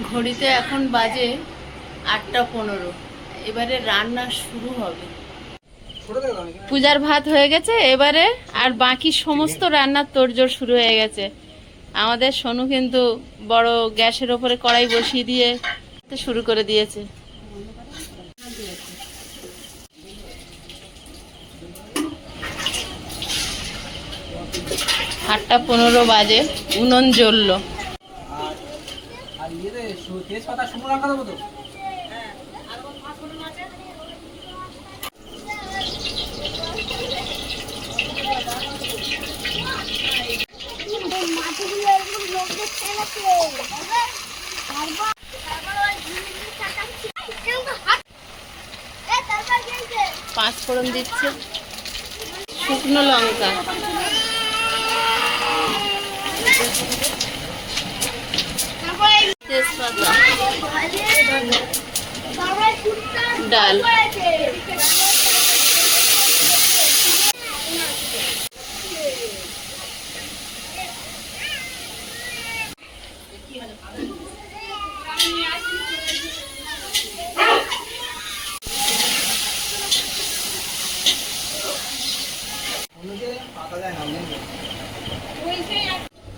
ঘড়িতে এখন বাজে 8:15। এবারে রান্না শুরু হবে। পূজার ভাত হয়ে গেছে এবারে, আর বাকি সমস্ত রান্নার তোড়জোড় শুরু হয়ে গেছে। আমাদের সোনু কিন্তু বড় গ্যাসের ওপরে কড়াই বসিয়ে দিয়ে শুরু করে দিয়েছে। 8:15 বাজে, উনুন জ্বললো। পাঁচফোড়ন দিচ্ছে, শুকনো লঙ্কা, তেজপাতা, ডাল,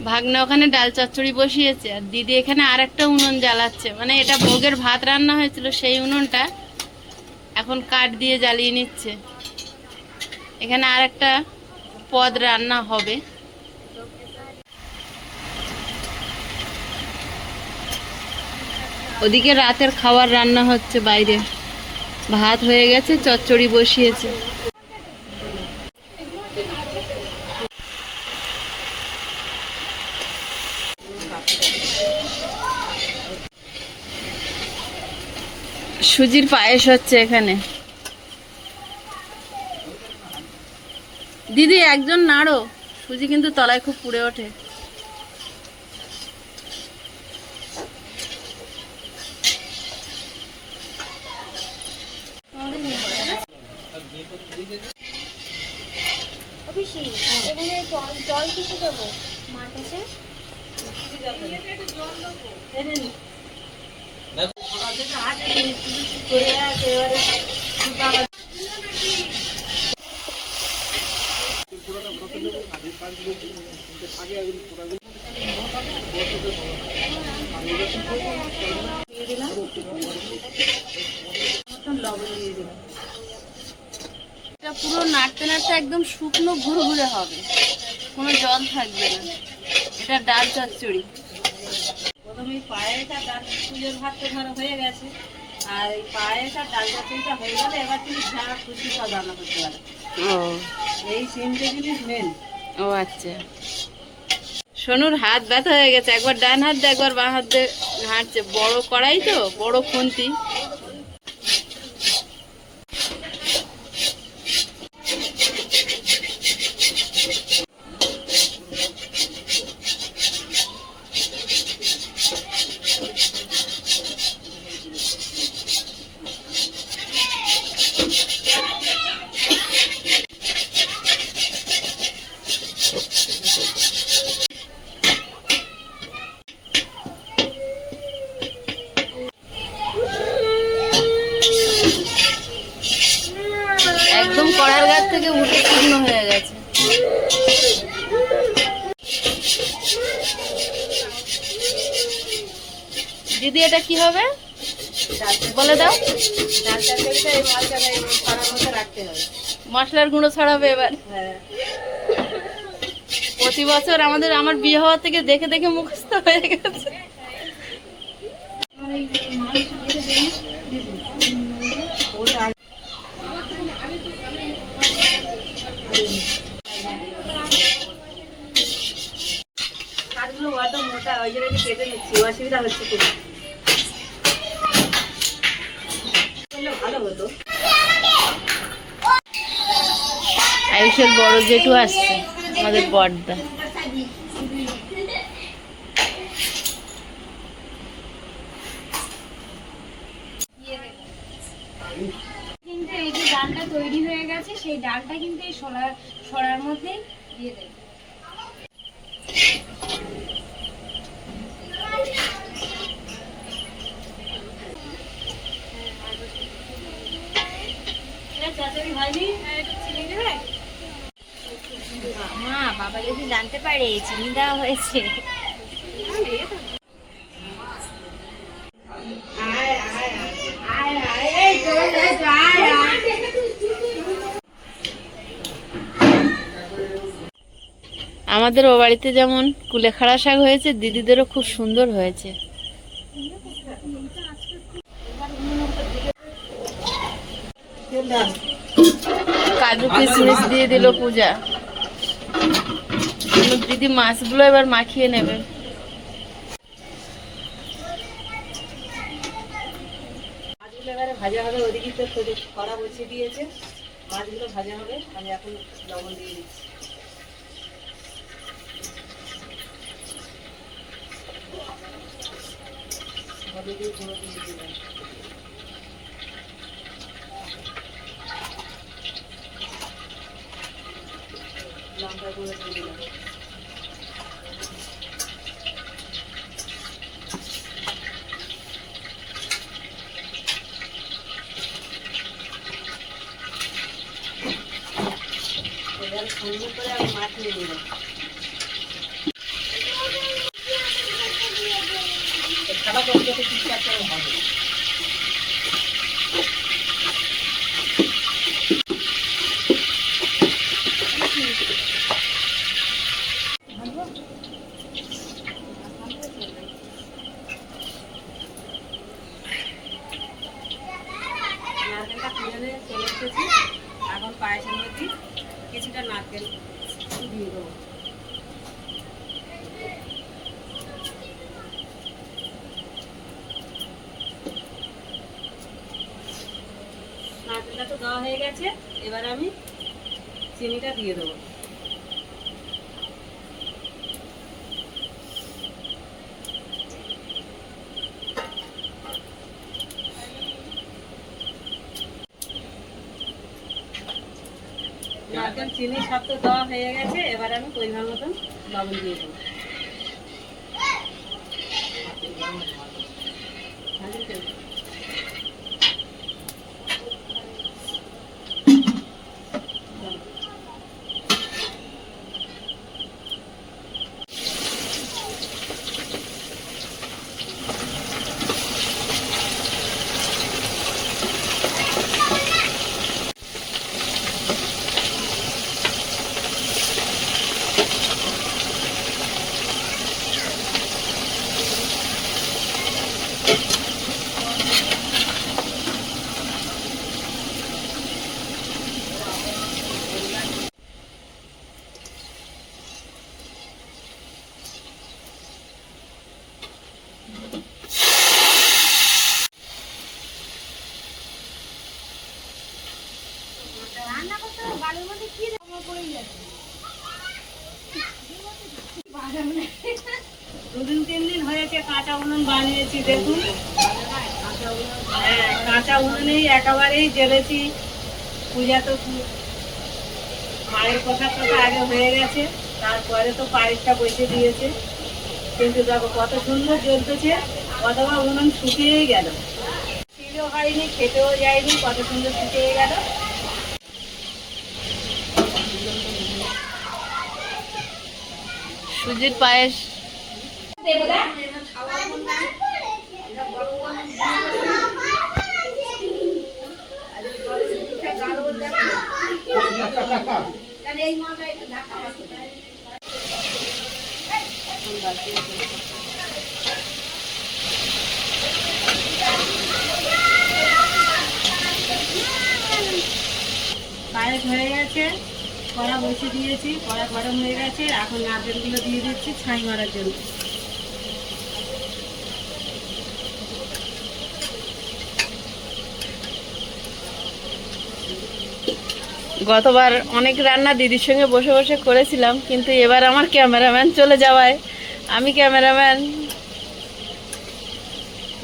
ভাগনা ওখানে ডাল চচ্চড়ি বসিয়েছে, আর দিদি এখানে আর একটা উনুন জ্বালাচ্ছে। মানে এটা ভোগের ভাত রান্না হয়েছিল, সেই উনুনটা এখন কাঠ দিয়ে জ্বালিয়ে নিচ্ছে। এখানে আর একটা পদ রান্না হবে। ওদিকে রাতের খাবার রান্না হচ্ছে বাইরে। ভাত হয়ে গেছে, চচ্চড়ি বসিয়েছে। সুজির পায়েস হচ্ছে এখানে। দিদি একজন নাড়ো, সুজি কিন্তু তলায় খুব পুড়ে ওঠে। এটা পুরো নাড়তে নাড়তে একদম শুকনো ঘুরঘুরে হবে, কোনো জল থাকবে না। এটা ডাল চচ্চড়ি। প্রথমে পায়েস আর ডাল, পুজোর ভাত তো ধরো হয়ে গেছে, আর এই পায়েস আর ডাল চচ্চড়িটা হয়ে গেলে এবার তুমি যা খুশি সব রান্না করতে পারো। ও, এই তিনটে জিনিস মেন। ও আচ্ছা। সোনুর হাত ব্যথা হয়ে গেছে, একবার ডান হাত দিয়ে একবার বাঁ হাত দিয়ে হাঁটছে। বড় কড়াই তো, বড় খুন্তি। একদম কড়ার গাছ থেকে উঠে শুকনো হয়ে গেছে। দিদি এটা কি হবে বলে দাও। ডাল চচ্চড়িটা এই মশলা করার মধ্যে রাখতে হবে। মশলার গুঁড়ো ছড়াবে এবার। হ্যাঁ, প্রতি বছর আমার বিয়ে হওয়া থেকে দেখে দেখে মুখস্থ হয়ে গেছে। কাঠগুলো বড্ড মোটা, ওই জন্য কেটে নিচ্ছি, অসুবিধা হচ্ছে খুব। ভালো হতো। আয়ুষের বড় জেঠু আসছে, আমাদের বড়দা। কিন্তু এই যে ডালটা তৈরি হয়ে গেছে, সেই ডালটা কিন্তু এই সরার মধ্যে দিয়ে দেবে। তরকারি হয়নি। মা বাবা যদি জানতে পারে চিনি দেওয়া হয়েছে। আমাদের ও বাড়িতে যেমন কুলেখাড়া শাক হয়েছে, দিদিদেরও খুব সুন্দর হয়েছে। কাজু কিশমিশ দিয়ে দিল পূজা। দিদি মাছগুলো এবার মাখিয়ে নেবে। মাছগুলো এবারে ভাজা হবে। ওদিকে তো কড়া বসিয়ে দিয়েছে, মাছগুলো ভাজা হবে। আমি এখন লবণ দিয়ে দিচ্ছি। হলুদের গুঁড়ো দিয়ে দিলাম। লঙ্কা গুঁড়ো দিয়ে দিলাম। এবারে সুন্দর করে আমি মাখিয়ে নেব। খাবার করতে ঠিকঠাক করে হবে। নারকেলটা তুলে চলে এসেছি। এখন পায়েসের মধ্যে কিছুটা নারকেল দিয়ে দেবো। নারকেলটা তো দেওয়া হয়ে গেছে, এবার আমি চিনিটা দিয়ে দেবো। নারকেল চিনি সব তো দেওয়া হয়ে গেছে, এবার আমি পরিমাণ মতন লবণ দিয়ে দেবো। রান্না করতে বাড়ির মধ্যে কি জমা পড়ে যাচ্ছে। 2-3 দিন হয়েছে কাঁচা উনুন বানিয়েছি, দেখুন। হ্যাঁ, কাঁচা উনুনেই একেবারেই জ্বেলেছি। পূজা তো মায়ের কথা তো আগে হয়ে গেছে, তারপরে তো পায়েসটা বসে দিয়েছে। কিন্তু দেখো কত সুন্দর জ্বলতেছে, অথবা উনুন শুকিয়েই গেল। ছিঁড়েও হয়নি, খেতেও যায়নি, কত সুন্দর শুকিয়ে গেল। সুজির পায়েস। পায়েস হয়ে গেছে, কড়া বসিয়ে দিয়েছি, কড়া গরম হয়ে গেছে। এখন নারকেলগুলো দিয়ে দিচ্ছি ছাই মারার জন্য। গতবার অনেক রান্না দিদির সঙ্গে বসে বসে করেছিলাম, কিন্তু এবার আমার ক্যামেরাম্যান চলে যাওয়ায় আমি ক্যামেরাম্যান।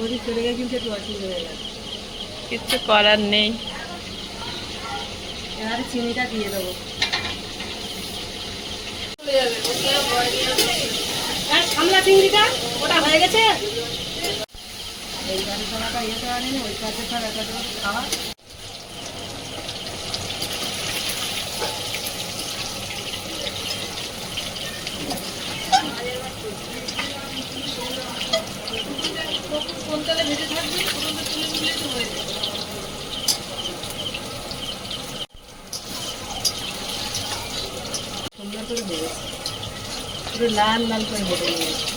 ওদিক চলে গিয়ে কিন্তু একটু অসুবিধা হয়ে গেছে, কিচ্ছু করার নেই। এবারে চিনিটা দিয়ে দেবো। সামলা চিংড়িটা ওটা হয়ে গেছে। এইবারে তোমাটা ইয়ে করা নেই, ওই কাছে সব একটা খাওয়া। কোন তেলে ভেজে থাকবে প্রথমে তুলে তুলে তো হয়ে যাবে। সুন্দর করে ভেজেছে, পুরো লাল লাল করে ভেজে নিয়েছে।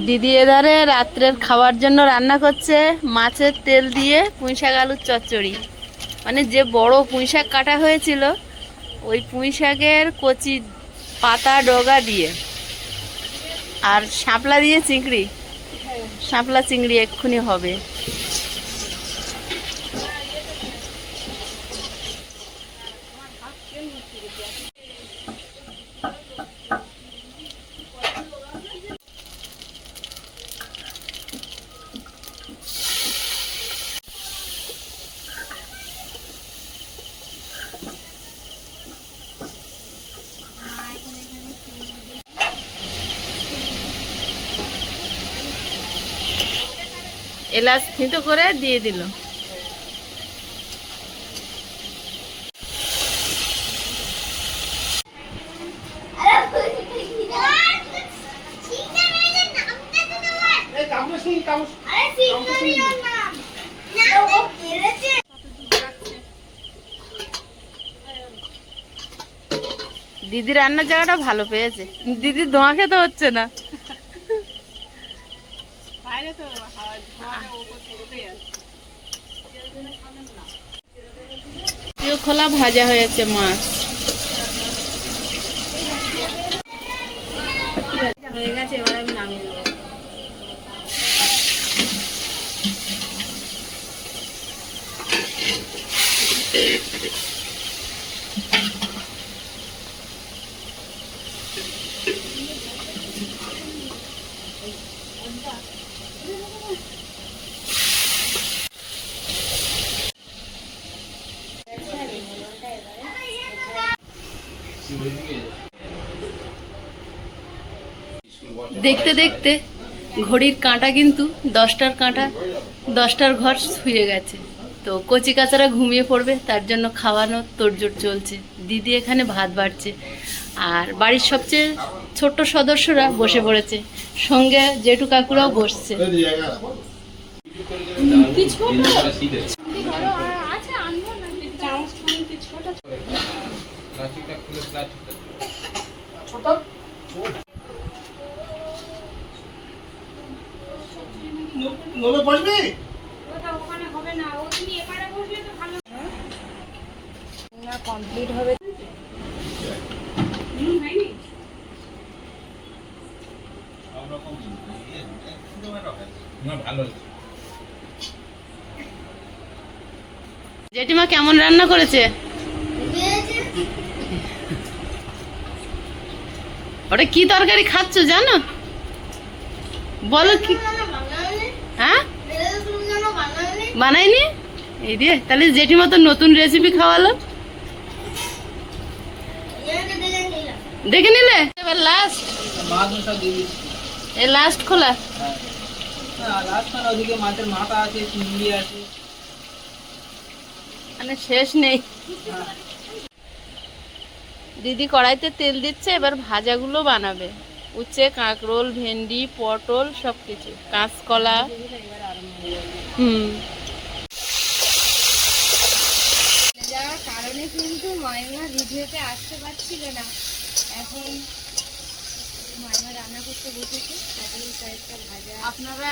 দিদি এধারে রাত্রের খাওয়ার জন্য রান্না করছে মাছের তেল দিয়ে পুঁইশাক আলুর চচ্চড়ি। মানে যে বড় পুঁইশাক কাটা হয়েছিল ওই পুঁইশাকের কচি পাতা ডগা দিয়ে, আর শাপলা দিয়ে চিংড়ি, শাপলা চিংড়ি এক্ষুনি হবে। এলাচ থিতো করে দিয়ে দিল। দিদি রান্নার জায়গাটা ভালো পেয়েছে, দিদির ধোঁয়া খেতে হচ্ছে না। খোলা ভাজা হয়েছে মাছ। হয়ে গেছে, এবার আমি নামিয়ে দেবো। দেখতে দেখতে ঘড়ির কাঁটা কিন্তু 10টার কাঁটা, 10টার ঘর ছুঁয়ে গেছে। তো কচি কাচারা ঘুমিয়ে পড়বে, তার জন্য খাওয়ানোর তোড়জোড় চলছে। দিদি এখানে ভাত বাড়ছে, আর বাড়ির সবচেয়ে ছোট্ট সদস্যরা বসে পড়েছে, সঙ্গে জেঠু কাকুরাও বসছে। কমপ্লিট হবে। জেঠিমা কেমন রান্না করেছে? ওটা কি তরকারি খাচ্ছ জানো? বলো কি। হ্যাঁ, বানাইনি। এই দিয়ে তাহলে জেঠিমা তো নতুন রেসিপি খাওয়ালো, দেখে নিলে। এবার লাস্ট, এই লাস্ট খোলা। মানে শেষ নেই। দিদি কড়াইতে তেল দিচ্ছে, এবার ভাজাগুলো বানাবে। উচ্ছে, কাঁকরোল, ভেন্ডি, পটল সবকিছু, কাঁচকলা। যাওয়ার কারণে কিন্তু মাইমা ভিডিওতে আসতে পারছিল না। এখন মাইমা রান্না করতে বসেছে, কাঁকরোল কয়েকটা ভাজা। আপনারা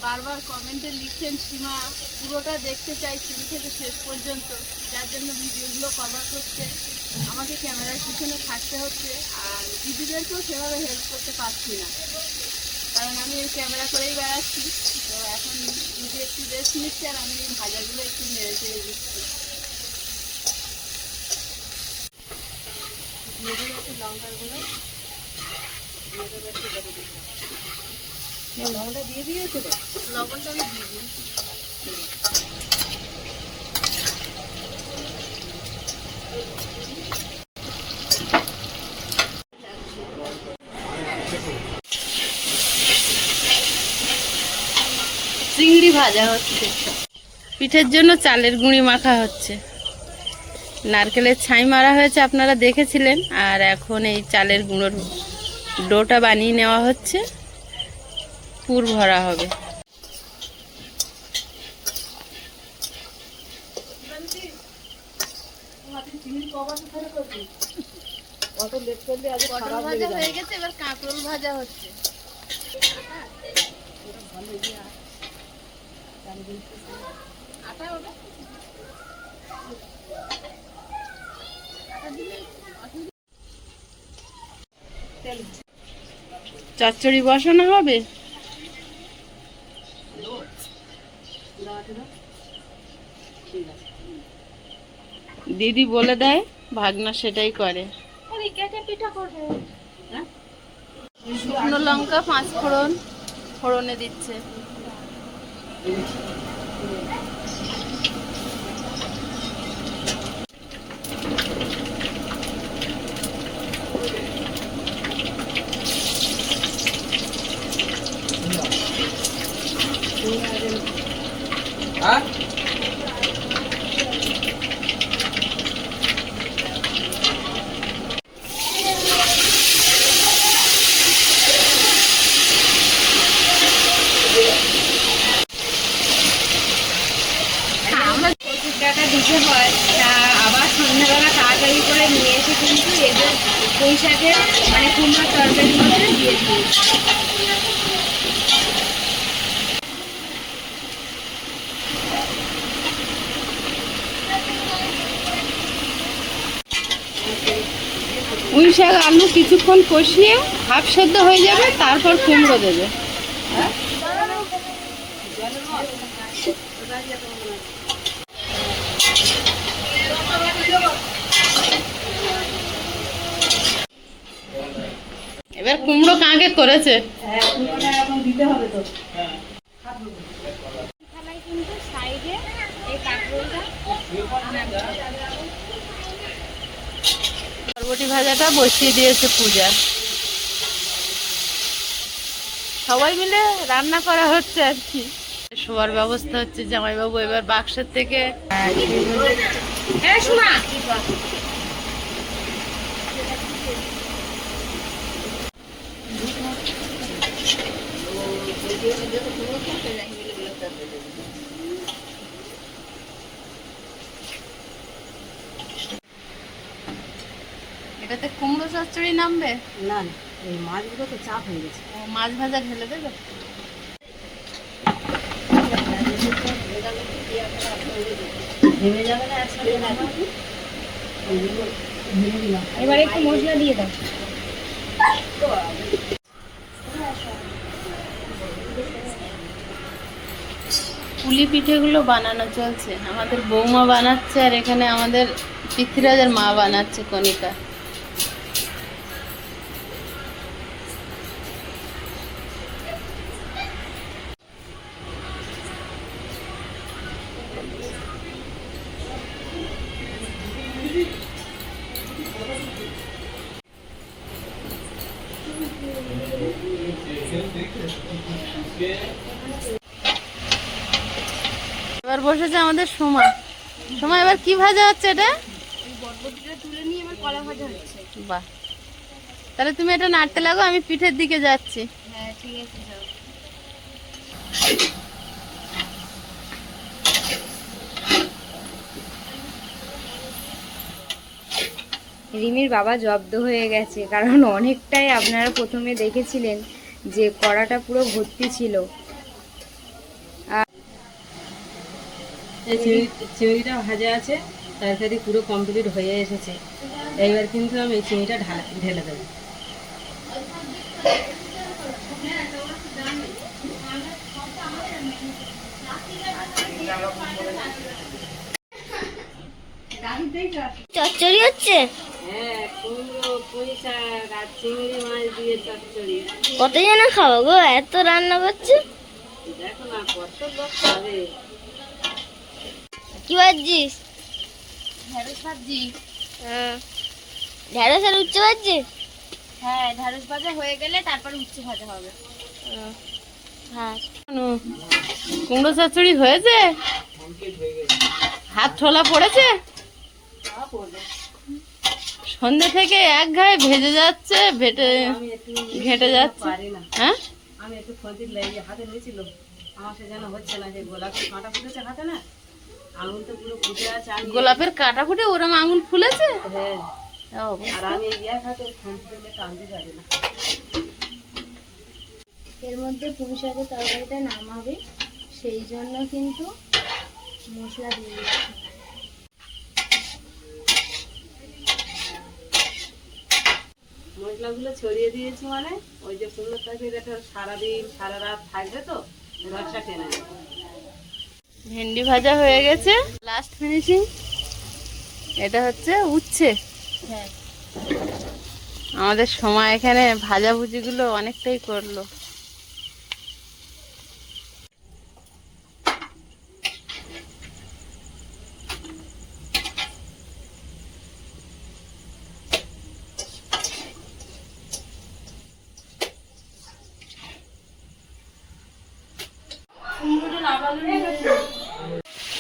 বারবার কমেন্টে লিখছেন সীমা পুরোটা দেখতে চাই শুরু থেকে শেষ পর্যন্ত, যার জন্য ভিডিওগুলো কভার করতে আমাকে ক্যামেরার পিছনে থাকতে হচ্ছে। আর দিদিদেরকেও সেভাবে হেল্প করতে পারছি না, কারণ আমি এই ক্যামেরা করেই বেড়াচ্ছি। তো এখন দিদি একটু রেস্ট নিচ্ছে, আর আমি এই ভাজাগুলো একটু নেড়ে চেড়ে দিচ্ছি। লঙ্কার গুঁড়ো লবণটা দিয়ে দিয়েছে তো, লবণটা আমি দিয়ে দিই। চিংড়ি ভাজা হচ্ছে, পিঠের জন্য চালের গুঁড়ি মাখা হচ্ছে। নারকেলের ছাই মারা হয়েছে, আপনারা দেখেছিলেন। আর এখন এই চালের গুঁড়োর ডোটা বানিয়ে নেওয়া হচ্ছে, পুর ভরা হবে। পটল ভাজা হয়ে গেছে, এবার কাঁকরোল ভাজা হচ্ছে। চচ্চড়ি বসানো হবে। দিদি বলে দেয়, ভাগনা সেটাই করে। শুকনো লঙ্কা 5 ফোড়ন ফোড়নে দিচ্ছে। টাকা দিতে হয়, তা আবার সন্ধ্যাবেলা তাড়াতাড়ি করে নিয়ে এসে কিন্তু এদের পুঁই শাকের মানে কুমড়োর তরকারির মধ্যে দিয়ে দিয়েছি। পুঁই শাক আলু কিছুক্ষণ কষিয়ে হাফ সেদ্ধ হয়ে যাবে, তারপর কুমড়ো দেবে। এবার কুমড়ো কাঁকে করেছে। থালায় কিন্তু সাইডে এই কাঁকরোলটা বরবটি ভাজাটা বসিয়ে দিয়েছে পূজা। সবাই মিলে রান্না করা হচ্ছে আর কি। শোয়ার ব্যবস্থা হচ্ছে। জামাইবাবু এবার বাক্সের থেকে এটাতে কুমড়ো চচ্চড়ি নামবে না, এই মাছগুলো তো চাপ হয়ে গেছে। মাছ ভাজা ঢেলে দেবে। ভেঙে যাবে না একসাথে। এবার একটু মশলা দিয়ে দাও। পুলি পিঠেগুলো বানানো চলছে। আমাদের বৌমা বানাচ্ছে, আর এখানে আমাদের পৃথ্বীরাজের মা বানাচ্ছে, কণিকা। এবার বসেছে আমাদের সময়। সময় এবার কি ভাজা হচ্ছে এটা? বরবটিটা তুলে নিয়ে এবার কলা ভাজা হচ্ছে। বাহ, তাহলে তুমি এটা নাড়তে লাগো, আমি পিঠের দিকে যাচ্ছি। হ্যাঁ ঠিক আছে, যাও। রিমির বাবা জব্দ হয়ে গেছে, কারণ অনেকটাই আপনারা প্রথমে দেখেছিলেন যে কড়াটা পুরো ভর্তি ছিল। চিংড়িটা ভাজা আছে, তরকারি পুরো কমপ্লিট হয়ে এসেছে। এইবার কিন্তু আমি এই চিংড়িটা ঢেলে দেবো। চচ্চড়ি হচ্ছে। হ্যাঁ, কুমড়ো, পুঁই শাক আর চিংড়ি মাছ দিয়ে চচ্চড়ি। কতজন খাবো গো, এত রান্না করছে? দেখো না কত লোক খাবে। কি ভাজছিস? ঢেঁড়স ভাজি। ঢেঁড়স আর উচ্ছে ভাজছে? হ্যাঁ, ঢেঁড়স ভাজা হয়ে গেলে তারপর উচ্ছে ভাজা হবে। হ্যাঁ। কুমড়ো চচ্চড়ি হয়েছে? হাত ছোলা পড়েছে? সন্ধ্যে থেকে এক ঘায়ে ভেজে যাচ্ছে, আমি একটু ঘেটে যাচ্ছে। পারি না। হ্যাঁ, আমি একটু খদির লেগে হাতে নিয়েছিল, আমার সে যেন হচ্ছে না, যে গোলাপের কাঁটা ফুটেছে হাতে না, আঙুল তো পুরো ফুটে আছে। আমি গোলাপের কাটা ফুটে ওরম আঙুল ফুলেছে। হ্যাঁ, ও, আর আমি এই এক হাতে খদিলে টানতে পারি না। এর মধ্যে পুঁই শাকের তরকারিটা নামাবে, সেই জন্য কিন্তু মশলা দিয়ে দিচ্ছি। মশলাগুলো ছড়িয়ে দিয়েছি, মানে ওই যে কুমড়োর তরকারিটা সারাদিন সারা রাত থাকবে তো, রসটা টেনে নেবে। ভেন্ডি ভাজা হয়ে গেছে, লাস্ট ফিনিশিং। এটা হচ্ছে উচ্ছে। হ্যাঁ, আমাদের সময় এখানে ভাজাভুজিগুলো অনেকটাই করলো।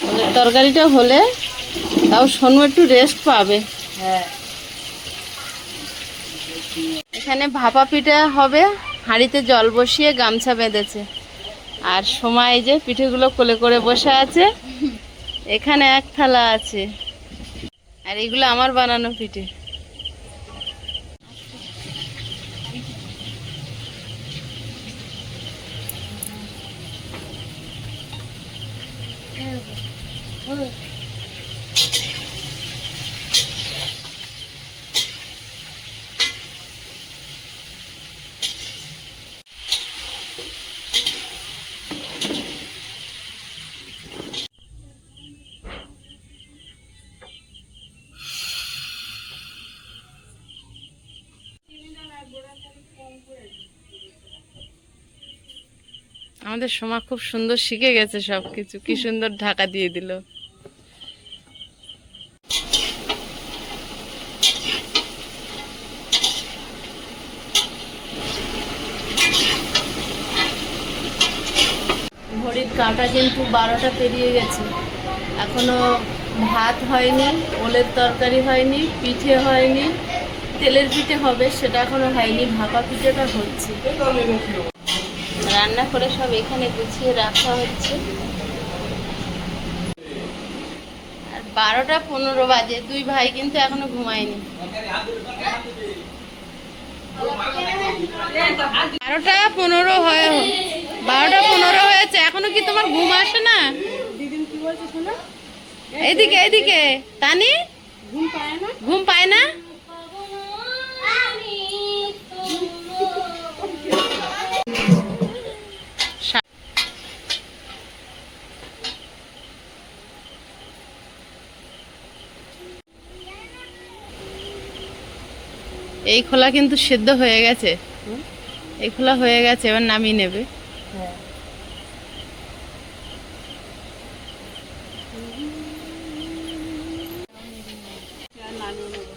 ওদের তরকারিটা হলে তাও শোনো একটু রেস্ট পাবে। হ্যাঁ, এখানে ভাপা পিঠা হবে, হাঁড়িতে জল বসিয়ে গামছা বেঁধেছে। আর সময় যে পিঠেগুলো কোলে করে বসে আছে, এখানে এক থালা আছে। আর এগুলো আমার বানানো পিঠে। আমাদের সময় খুব সুন্দর শিখে গেছে সবকিছু, কি সুন্দর ঢাকা দিয়ে দিল। ঘড়ির কাঁটা কিন্তু 12টা পেরিয়ে গেছে, এখনো ভাত হয়নি, ওলের তরকারি হয়নি, পিঠে হয়নি, তেলের পিঠে হবে সেটা এখনো হয়নি, ভাপা পিঠেটা হচ্ছে। রান্না করে সব এখানে গুছিয়ে রাখা হচ্ছে। আর 12টা 15 বাজে, দুই ভাই কিন্তু এখনো ঘুমায়নি। 12টা 15 হয়, 12টা 15 হয়েছে, এখনো কি তোমার ঘুম আসে না? দিদিন কি বলছে শোনো? এইদিকে এইদিকে, তানি ঘুম পায় না? ঘুম পায় না? এই খোলা কিন্তু সেদ্ধ হয়ে গেছে, এই খোলা হয়ে গেছে, এবার নামিয়ে নেবে। হ্যাঁ, নামিয়ে নেবো।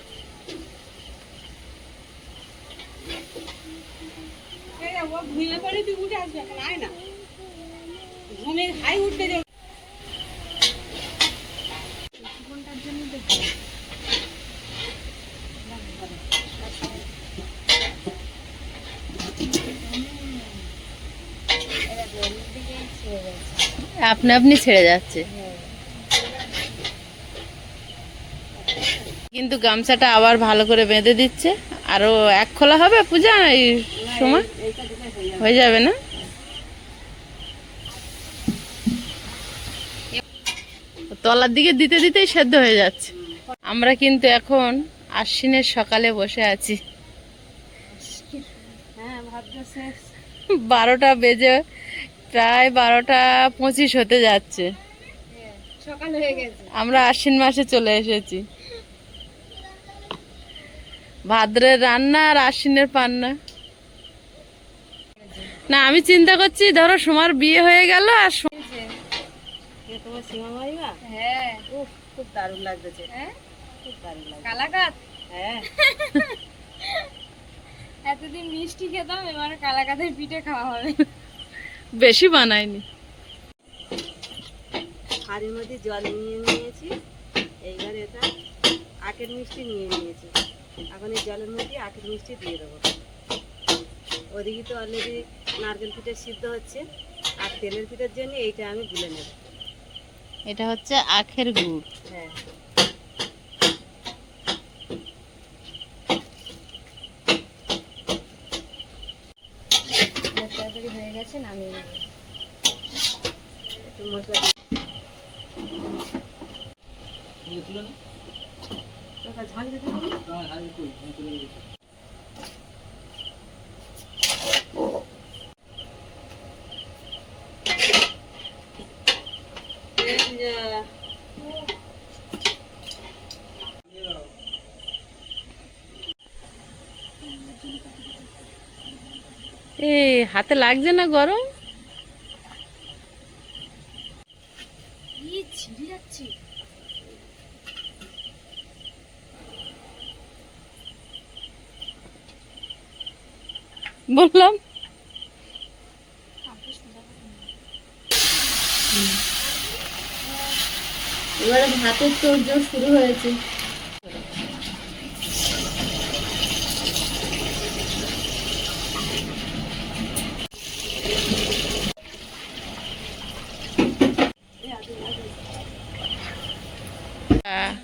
ও ঘুমিয়ে পড়ে, তুই উঠে আসবে, এখন আয় না, ঘুমে হাই উঠতে যাবে। আপনি আপনি ছেড়ে যাচ্ছে, কিন্তু গামছাটা আবার ভালো করে বেঁধে দিচ্ছে। আরো এক খোলা হবে পূজা এই সময়, এইটা দিলে হয়ে যাবে। হয়ে যাবে না? তলার দিকে দিতে দিতেই সেদ্ধ হয়ে যাচ্ছে। আমরা কিন্তু এখন আশ্বিনের সকালে বসে আছি। হ্যাঁ, ভাবতে শেষ। 12টা বেজে প্রায় 12টা 25 হতে যাচ্ছে। সকাল হয়ে গেছে। আমরা আশ্বিন মাসে চলে এসেছি। ভাদ্রের রান্না আর আশ্বিনের পান্না। না, আমি চিন্তা করছি ধরো সোমার বিয়ে হয়ে গেল আর কে তোমার সীমা মাইমা? হ্যাঁ, উফ, খুব দারুণ লাগতেছে। হ্যাঁ, খুব দারুণ লাগছে। কালাকাত। হ্যাঁ, এতদিন মিষ্টি খেতাম, এবার কালাকাতের পিঠে খাওয়া হবে। বেশি বানাইনি। হাড়ির মধ্যে জল নিয়ে নিয়েছি, এইবার এটা আখের মিষ্টি নিয়ে নিয়েছি। এখন এই জলের মধ্যে আখের মিষ্টি দিয়ে দেবো। ওদিকে তো অলরেডি নারকেল পিঠে সিদ্ধ হচ্ছে, আর তেলের পিঠের জন্য এইটা আমি গুলে নেব। এটা হচ্ছে আখের গুড়। হ্যাঁ, তরকারি হয়ে গেছে, নামিয়ে নেব। একটু মশলা ঝাল দিতে হবে। এ হাতে লাগছে না গরম? ছিঁড়ে যাচ্ছে। বললাম এবারে ভাতের তোড়জোড় শুরু হয়েছে।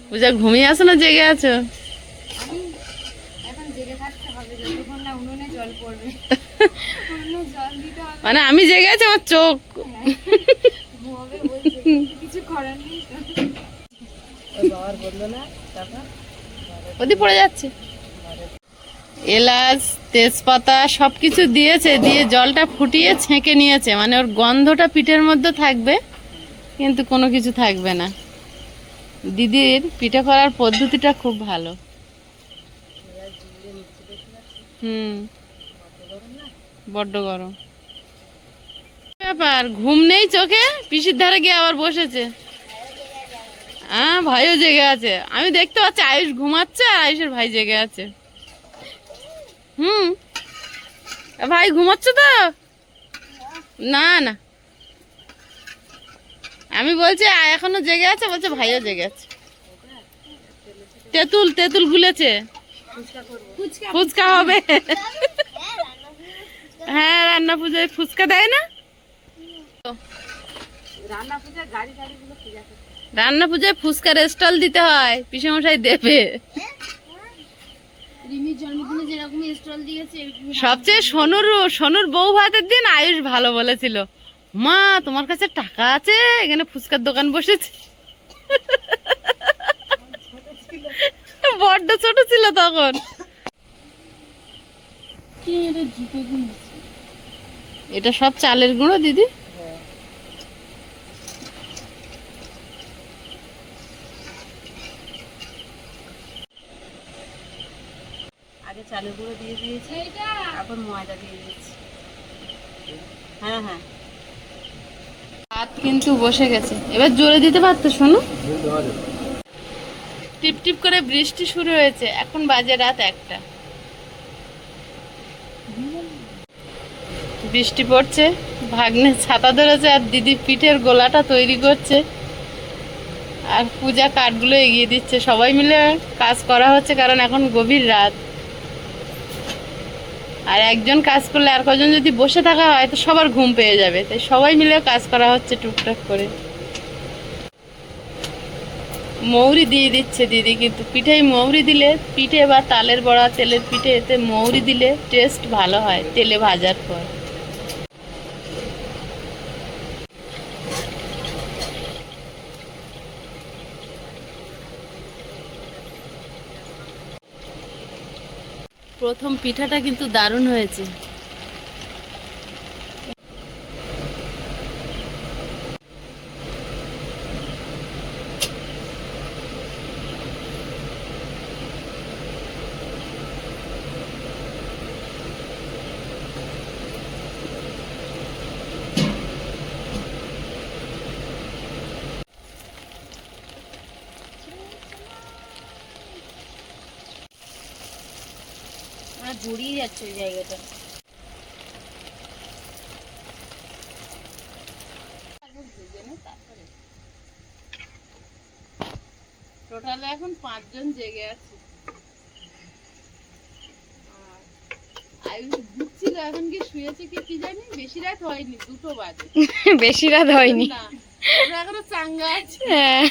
পূজা ঘুমিয়ে আছো না জেগে আছো? আমি এখন জেগে থাকতে হবে যতক্ষণ না উনুনে জল পড়বে। উনুনে জল দিতে হবে। মানে আমি জেগে আছি, আমার চোখ ঘুমাবে বলছে, কিন্তু কিছু করার নেই তো। ওই বাবার বললো না, তারপর ওদি পড়ে যাচ্ছে। এলাচ তেজপাতা সবকিছু দিয়েছে, দিয়ে জলটা ফুটিয়ে ছেঁকে নিয়েছে, মানে ওর গন্ধটা পিঠের মধ্যে থাকবে কিন্তু কোনো কিছু থাকবে না। দিদির পিঠে করার পদ্ধতিটা খুব ভালো। বড্ড গরম ব্যাপার। ঘুম নেই চোখে, পিসির ধারে গিয়ে আবার বসেছে। হ্যাঁ, ভাইও জেগে আছে, আমি দেখতে পাচ্ছি। আয়ুষ ঘুমাচ্ছে আর আয়ুষের ভাই জেগে আছে। ভাই ঘুমাচ্ছে তো? না না, আমি বলছি এখনো জেগে আছে, বলছে ভাইও জেগে আছে। তেঁতুল তেঁতুল গুলেছে, ফুচকা হবে। হ্যাঁ, রান্না পুজোয় ফুচকা দেয় না? রান্না পূজা গাড়ি গাড়িগুলো পূজা করতে। রান্না পুজোয় ফুচকার স্টল দিতে হয়, পিসেমশাই দেবে। রিমির জন্মদিনে যেরকম স্টল দিয়েছে এরকম। সবচেয়ে সোনুর বউ ভাতের দিন আয়ুষ ভালো বলেছিল, মা তোমার কাছে টাকা আছে, এখানে ফুচকার দোকান বসেছে। বড্ড ছোট ছিল তখন। এটা সব চালের গুঁড়ো দিদি? আগে চালের গুঁড়ো দিয়ে দিয়েছি, এখন ময়দা দিয়ে দিয়েছি। হ্যাঁ হ্যাঁ, ভাত কিন্তু বসে গেছে, এবার জোরে দিতে পারতো শোনো। টিপ টিপ করে বৃষ্টি শুরু হয়েছে, এখন বাজে রাত 1টা। বৃষ্টি পড়ছে, ভাগ্নে ছাতা ধরেছে আর দিদি পিঠের গোলাটা তৈরি করছে, আর পূজা কাঠগুলো এগিয়ে দিচ্ছে। সবাই মিলে কাজ করা হচ্ছে, কারণ এখন গভীর রাত। আর একজন কাজ করলে আর কজন যদি বসে থাকা হয় তো সবার ঘুম পেয়ে যাবে, তাই সবাই মিলে কাজ করা হচ্ছে টুকটাক করে। মৌরি দিয়ে দিচ্ছে দিদি, কিন্তু পিঠেই মৌরি দিলে, পিঠে বা তালের বড়া, তেলের পিঠে, এতে মৌরি দিলে টেস্ট ভালো হয় তেলে ভাজার পর। প্রথম পিঠাটা কিন্তু দারুণ হয়েছে। জড়িয়ে যাচ্ছে ওই জায়গাটা। টোটালে এখন এখন 5 জন জেগে আছে। আয়ুষ ঘুরছিল, এখন কি শুয়েছে কি জানি, বেশি রাত হয়নি, 2টো বাজে। বেশি রাত হয়নি। না, ওরা এখনো চাঙ্গা আছে। হ্যাঁ,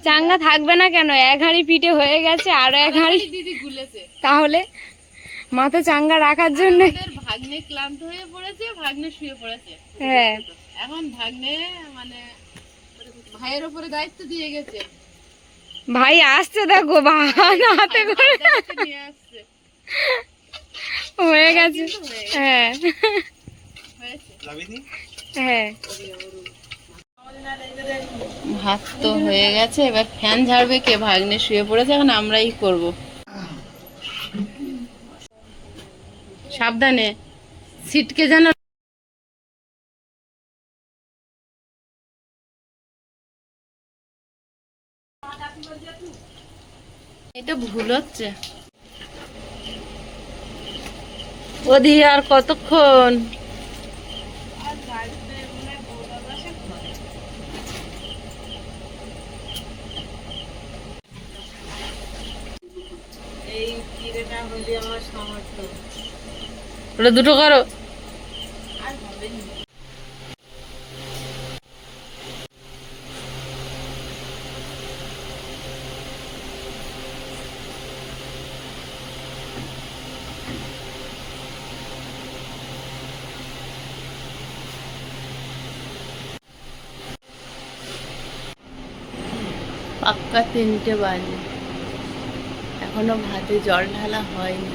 চাঙ্গা থাকবে না কেন, এক হাঁড়ি পিঠে হয়ে গেছে, আরো এক হাঁড়ি। দিদি গুলেছে তাহলে মাথা চাঙ্গা রাখার জন্য। আমাদের ভাগ্নে ক্লান্ত হয়ে পড়েছে, ভাগ্নে শুয়ে পড়েছে। হ্যাঁ, এখন ভাগ্নে মানে ভাইয়ের উপরে দায়িত্ব দিয়ে গেছে। ভাই আসছে, দেখো বাহান হাতে করে নিয়ে আসছে। হয়ে গেছে। কিন্তু হয়ে গেছে। হ্যাঁ হয়েছে। হ্যাঁ, ভাত তো হয়ে গেছে, এবার ফ্যান ঝাড়বে কে? ভাগ্নে শুয়ে পড়েছে, এখন আমরাই করব। সাবধানে, সিটকে যেন। এটা ভুল হচ্ছে। ওদি আর কতক্ষণ? এই চিড়েটা হলে আমার সামর্থ্য। ওটা 2টো করো। আর হবে না। পাক্কা 3টে বাজে, এখনো ভাতে জল ঢালা হয়নি।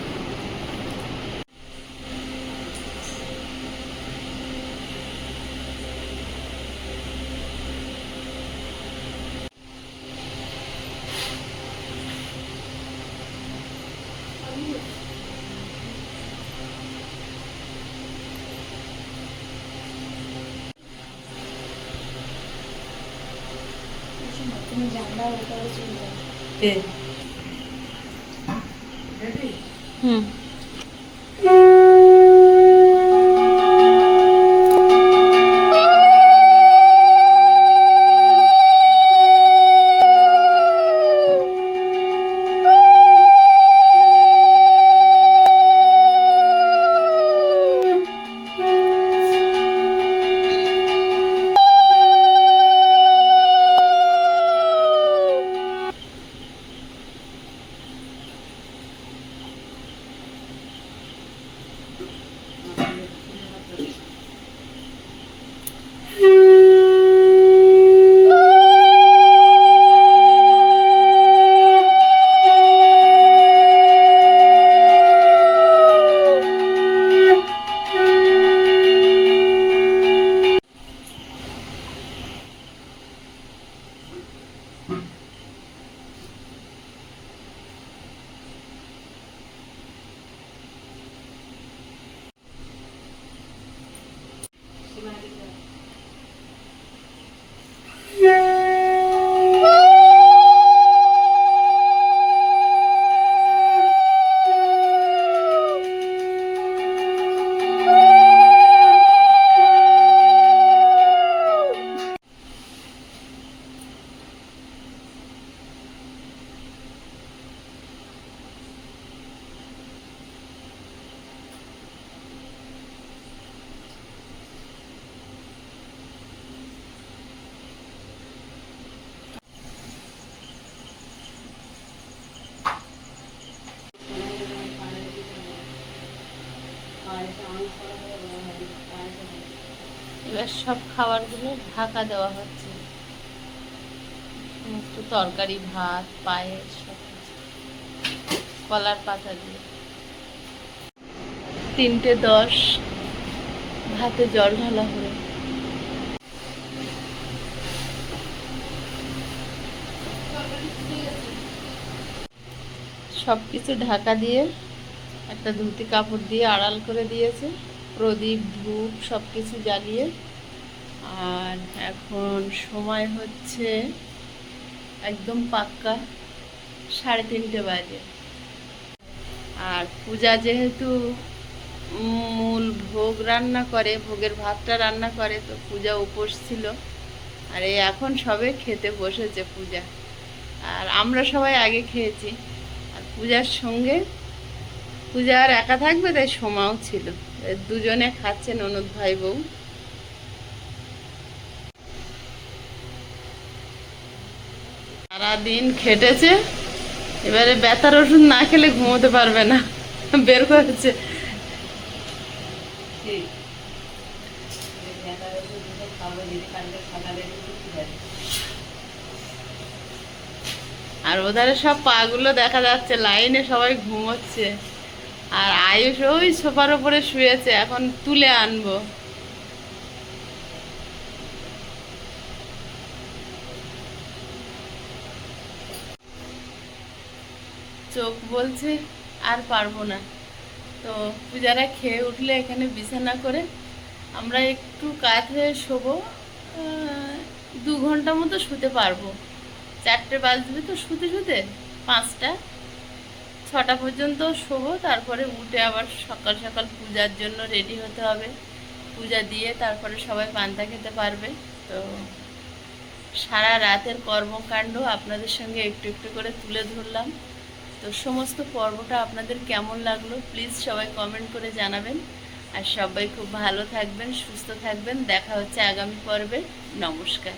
হুম। এবার সব খাবারগুলো ঢাকা দেওয়া হচ্ছে, সমস্ত তরকারি, ভাত, পায়েস, সব কিছু কলার পাতা দিয়ে। 3:10 ভাতে জল ঢালা হলো। সব কিছু ঢাকা দিয়ে একটা ধুতি কাপড় দিয়ে আড়াল করে দিয়েছে, প্রদীপ, ধূপ সব কিছু জ্বালিয়ে। আর এখন সময় হচ্ছে একদম পাক্কা 3:30 বাজে। আর পূজা যেহেতু মূল ভোগ রান্না করে, ভোগের ভাতটা রান্না করে, তো পূজা উপোস ছিল। আর এই এখন সবে খেতে বসেছে পূজা। আর আমরা সবাই আগে খেয়েছি। আর পূজার সঙ্গে, পূজা আর একা থাকবে তাই সোমাও ছিল, দুজনে খাচ্ছে ননদ ভাই বউ। সারাদিন খেটেছে, এবারে ব্যথার ওষুধ না খেলে ঘুমোতে পারবে না, বের করেছে। আর ওধারে সব পাগুলো দেখা যাচ্ছে, লাইনে সবাই ঘুমোচ্ছে। আর আয়ুষ ওই সোফার উপরে শুয়েছে, এখন তুলে আনবো। চোখ বলছে আর পারবো না। তো পূজারা খেয়ে উঠলে এখানে বিছানা করে আমরা একটু কাত হয়ে শোবো। 2 ঘন্টা মতো শুতে পারবো। 4টে বাজবে তো শুতে শুতে, 5টা 6টা পর্যন্ত শোবো। তারপরে উঠে আবার সকাল সকাল পূজার জন্য রেডি হতে হবে। পূজা দিয়ে তারপরে সবাই পান্তা খেতে পারবে। তো সারা রাতের কর্মকাণ্ড আপনাদের সঙ্গে একটু একটু করে তুলে ধরলাম। তো সমস্ত পর্বটা আপনাদের কেমন লাগলো প্লিজ সবাই কমেন্ট করে জানাবেন। আর সবাই খুব ভালো থাকবেন, সুস্থ থাকবেন। দেখা হচ্ছে আগামী পর্বে। নমস্কার।